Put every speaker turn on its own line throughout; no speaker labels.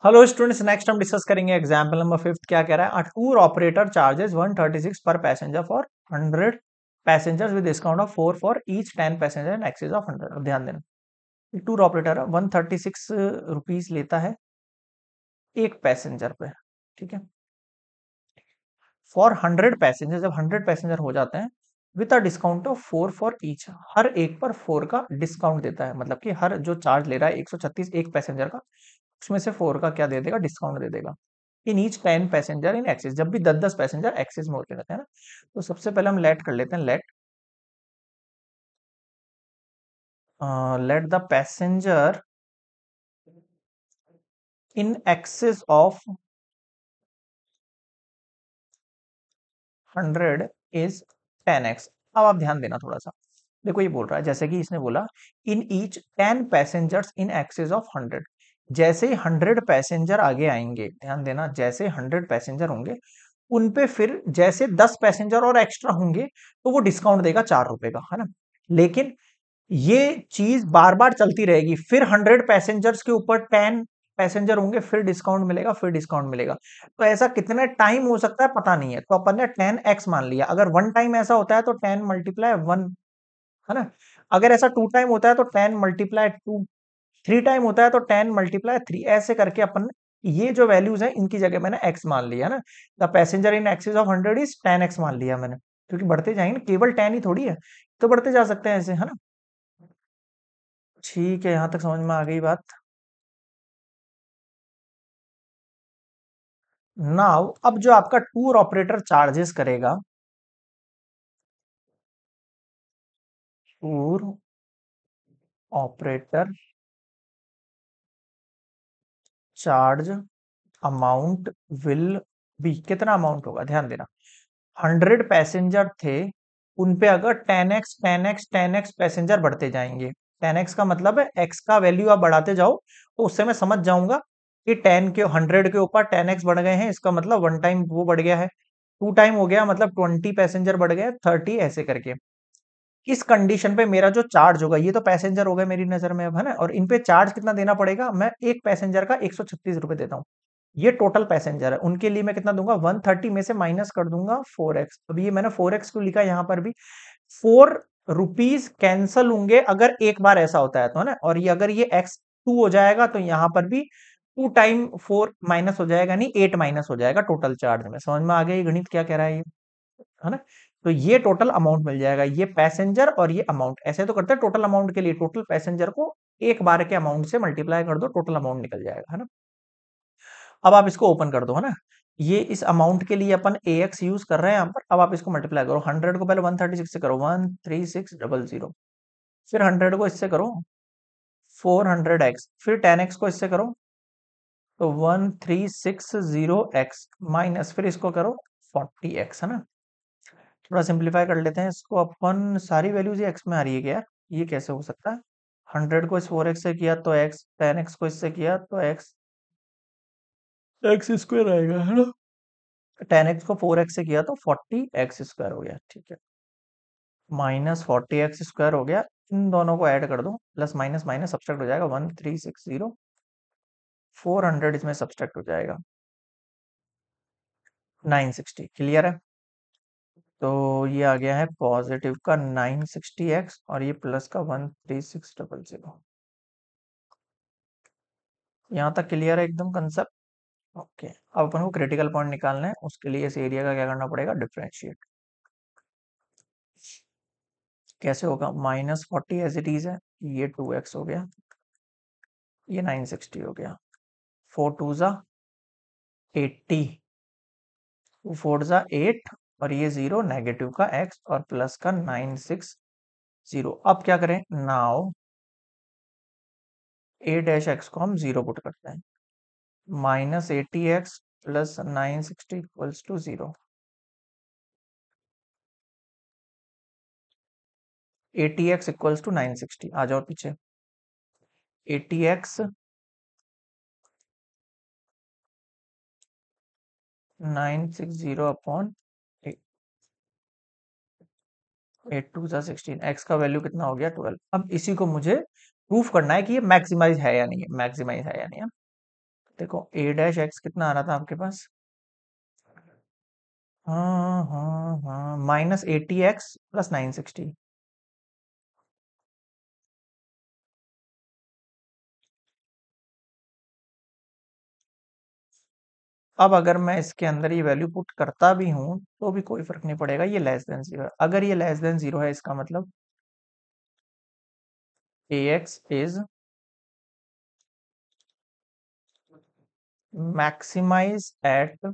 Hello students, next हम discuss करेंगे example number 5। क्या कह रहा है? अ टूर ऑपरेटर चार्जेस 136 पर passenger for 100 passengers with discount of 4 for each 10 passenger in excess of 100। अब ध्यान देना, टूर ऑपरेटर 136 रुपीज लेता है एक पैसेंजर पे। ठीक है, फॉर 100 पैसेंजर, जब 100 पैसेंजर हो जाते हैं with a discount of 4 for each, हर एक पर 4 का डिस्काउंट देता है। मतलब कि हर जो चार्ज ले रहा है 136 एक पैसेंजर का, उसमें से 4 का क्या दे देगा? डिस्काउंट दे देगा। In each 10 passenger in excess, जब भी 10-10 पैसेंजर एक्सेस में होते रहते हैं ना। तो सबसे पहले हम लेट कर लेते हैं, let the passenger in excess of 100 is 10x। अब आप ध्यान देना थोड़ा सा, देखो ये बोल रहा है, जैसे कि इसने बोला in each 10 passengers in excess of 100। जैसे ही 100 पैसेंजर आगे आएंगे, ध्यान देना, जैसे 100 पैसेंजर होंगे उन पे फिर जैसे 10 पैसेंजर और एक्स्ट्रा होंगे तो वो डिस्काउंट देगा 4 रुपए का, है ना। लेकिन ये चीज बार बार चलती रहेगी, फिर 100 पैसेंजर्स के ऊपर 10 पैसेंजर होंगे, फिर डिस्काउंट मिलेगा, फिर डिस्काउंट मिलेगा। तो ऐसा कितने टाइम हो सकता है पता नहीं है, तो अपन ने 10x मान लिया। अगर वन टाइम ऐसा होता है तो 10 मल्टीप्लाई 1, है ना। अगर ऐसा 2 टाइम होता है तो 10 मल्टीप्लाई 2, 3 टाइम होता है तो 10 मल्टीप्लाई 3, ऐसे करके अपन ने ये जो वैल्यूज है इनकी जगह मैंने x मान लिया ना। The passenger in excess of 100 is 10x मान लिया मैंने, क्योंकि बढ़ते जाएंगे, केवल 10 ही थोड़ी है, तो बढ़ते जा सकते हैं ऐसे, है ना। ठीक है, यहां तक समझ में आ गई बात। नाउ अब जो आपका टूर ऑपरेटर चार्जेस करेगा, tour operator charge amount will be, कितना अमाउंट होगा? ध्यान देना, 100 पैसेंजर थे, उन पे अगर 10x 10x 10x पैसेंजर बढ़ते जाएंगे, 10x का मतलब है x का वैल्यू आप बढ़ाते जाओ, तो उससे मैं समझ जाऊंगा कि 10 के 100 के ऊपर 10x बढ़ गए हैं, इसका मतलब वन टाइम वो बढ़ गया है, 2 टाइम हो गया मतलब 20 पैसेंजर बढ़ गए, 30, ऐसे करके। इस कंडीशन पे मेरा जो चार्ज होगा, ये तो पैसेंजर हो गए मेरी नजर में अब, है ना। और इन पे चार्ज कितना देना पड़ेगा? मैं एक पैसेंजर का 136 रुपए देता हूँ। ये टोटल पैसेंजर है, उनके लिए मैं कितना दूंगा? 130 में से माइनस कर दूंगा 4x। अब ये मैंने 4x क्यों लिखा यहां पर भी? 4 रुपीज कैंसल होंगे अगर एक बार ऐसा होता है तो, है ना। और ये अगर ये x2 हो जाएगा तो यहां पर भी 2 टाइम 4 माइनस हो जाएगा, नहीं 8 माइनस हो जाएगा टोटल चार्ज में। समझ में आ गया ये गणित क्या कह रहा है ये, है ना। तो ये टोटल अमाउंट मिल जाएगा, ये पैसेंजर और ये अमाउंट, ऐसे तो करते हैं टोटल अमाउंट के लिए, टोटल पैसेंजर को एक बार के अमाउंट से मल्टीप्लाई कर दो, टोटल अमाउंट निकल जाएगा, है ना। अब आप इसको ओपन कर दो, है ना। ये इस अमाउंट के लिए अपन ax यूज कर रहे हैं यहाँ पर। अब आप इसको मल्टीप्लाई करो, 100 को पहले 136 से करो, 13600, फिर 100 को इससे करो 400x, फिर 10x को इससे करो तो 1360x, माइनस फिर इसको करो 40x, है ना। थोड़ा सिंप्लीफाई कर लेते हैं इसको अपन, सारी वैल्यूज ये एक्स में आ रही है क्या यार? ये कैसे हो सकता है? 100 को इस 4x से किया तो x, 10x को इससे किया तो x स्क्वायर आएगा, है ना। 10x को 4x से किया तो 40x स्क्वायर हो गया, ठीक है। माइनस 40x स्क्वायर हो गया, इन दोनों को ऐड कर दो, प्लस माइनस माइनस सब्सट्रैक्ट हो जाएगा, 1360, 400 इसमें सब्सट्रैक्ट हो जाएगा, 960। क्लियर है? तो ये आ गया है पॉजिटिव का 960x और ये प्लस का 13600। यहाँ तक क्लियर है एकदम कंसेप्ट? ओके, अब अपन को क्रिटिकल पॉइंट निकालना है, उसके लिए इस एरिया का क्या करना पड़ेगा? डिफरेंशिएट। कैसे होगा? -40 एज इट इज है, ये 2x हो गया, ये 960 हो गया, 4 टू ज़ा 80, 2 4 ज़ा 8, और ये 0 नेगेटिव का x और प्लस का 960। अब क्या करें? नाउ a डैश x को हम 0 पुट करते हैं, -80x plus 960 equals to 0। 80x equals to 960, आ जाओ पीछे। 80x 960 अपॉन 8 टू ज़ा 16, x का वैल्यू कितना हो गया? 12। अब इसी को मुझे प्रूफ करना है कि ये मैक्सिमाइज है या नहीं है, मैक्सिमाइज है या नहीं है। देखो ए डैश एक्स कितना आ रहा था आपके पास? हाँ हाँ हाँ, -80x + 960। अब अगर मैं इसके अंदर ये वैल्यू पुट करता भी हूं तो भी कोई फर्क नहीं पड़ेगा, ये लेस देन जीरो है। अगर ये लेस देन जीरो है इसका मतलब a x is maximize at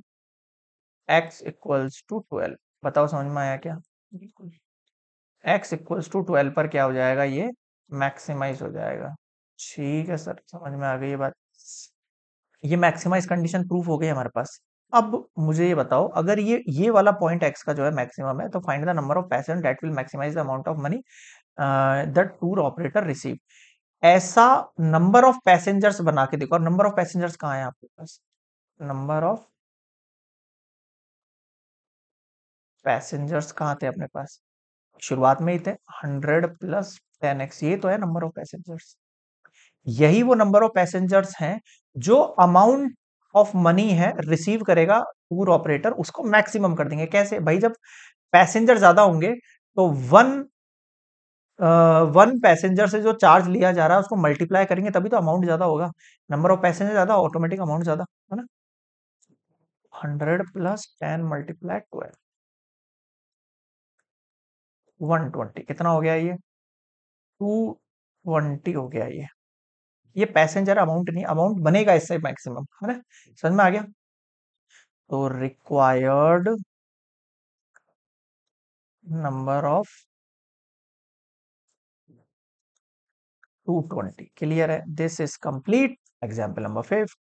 x equals to 12। बताओ समझ में आया क्या? बिल्कुल। एक्स इक्वल्स टू 12 पर क्या हो जाएगा, ये मैक्सिमाइज हो जाएगा। ठीक है सर, समझ में आ गई ये बात। ये मैक्सिमाइज कंडीशन प्रूफ हो गई हमारे पास। अब मुझे ये बताओ, अगर ये वाला पॉइंट एक्स का जो है मैक्सिमम है, तो find the number of passenger that will maximize the amount of money the tour operator receive. ऐसा नंबर ऑफ पैसेंजर्स बना के देखो। और नंबर ऑफ पैसेंजर्स कहाँ है आपके पास? नंबर ऑफ पैसेंजर्स कहाँ थे अपने पास? शुरुआत में ही थे। 100 + 10x, ये तो है नंबर ऑफ पैसेंजर्स। यही वो नंबर ऑफ पैसेंजर्स हैं जो अमाउंट ऑफ मनी है रिसीव करेगा टूर ऑपरेटर, उसको मैक्सिमम कर देंगे। कैसे भाई? जब पैसेंजर ज्यादा होंगे तो वन पैसेंजर से जो चार्ज लिया जा रहा है उसको मल्टीप्लाई करेंगे, तभी तो अमाउंट ज्यादा होगा। नंबर ऑफ पैसेंजर ज्यादा, ऑटोमेटिक अमाउंट ज्यादा, है ना? 100 + 10 × 12, 120। कितना हो गया ये? 220 हो गया ये पैसेंजर अमाउंट नहीं, अमाउंट बनेगा इससे मैक्सिमम, है ना? समझ में आ गया? तो रिक्वायर्ड नंबर ऑफ 220 क्लियर है। This is complete example number 5।